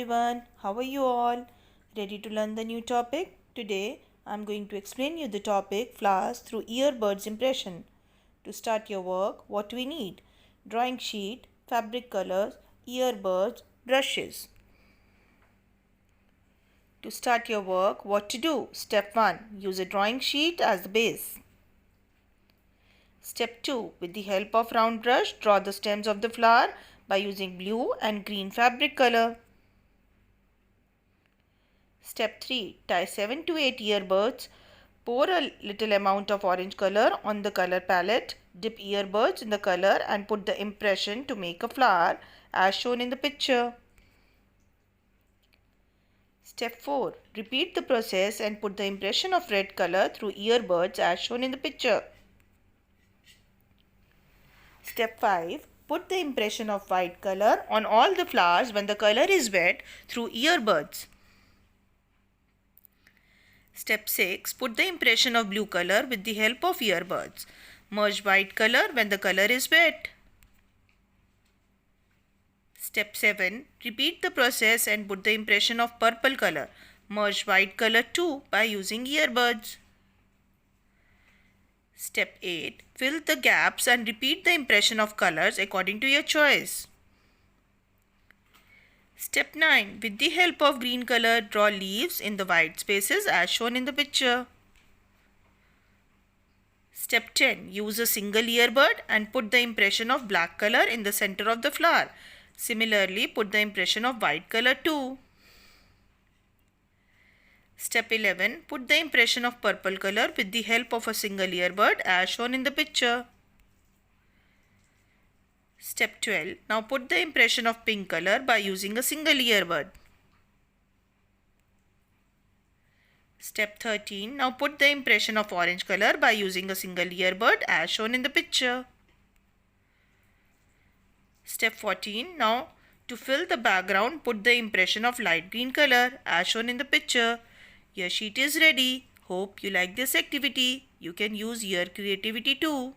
everyone, how are you all? Ready to learn the new topic? Today I am going to explain you the topic flowers through earbuds impression. To start your work, what we need? Drawing sheet, fabric colors, earbuds, brushes. To start your work, what to do? Step 1. Use a drawing sheet as the base. Step 2. With the help of round brush, draw the stems of the flower by using blue and green fabric color. Step 3. Tie 7 to 8 earbuds. Pour a little amount of orange color on the color palette. Dip earbuds in the color and put the impression to make a flower as shown in the picture. Step 4. Repeat the process and put the impression of red color through earbuds as shown in the picture. Step 5. Put the impression of white color on all the flowers when the color is wet through earbuds. Step 6. Put the impression of blue color with the help of earbuds. Merge white color when the color is wet. Step 7. Repeat the process and put the impression of purple color. Merge white color too by using earbuds. Step 8. Fill the gaps and repeat the impression of colors according to your choice. Step 9. With the help of green color, draw leaves in the white spaces as shown in the picture. Step 10. Use a single earbud and put the impression of black color in the center of the flower. Similarly, put the impression of white color too. Step 11. Put the impression of purple color with the help of a single earbud as shown in the picture. Step 12. Now put the impression of pink color by using a single earbud. Step 13. Now put the impression of orange color by using a single earbud as shown in the picture. Step 14. Now to fill the background, put the impression of light green color as shown in the picture. Your sheet is ready. Hope you like this activity. You can use your creativity too.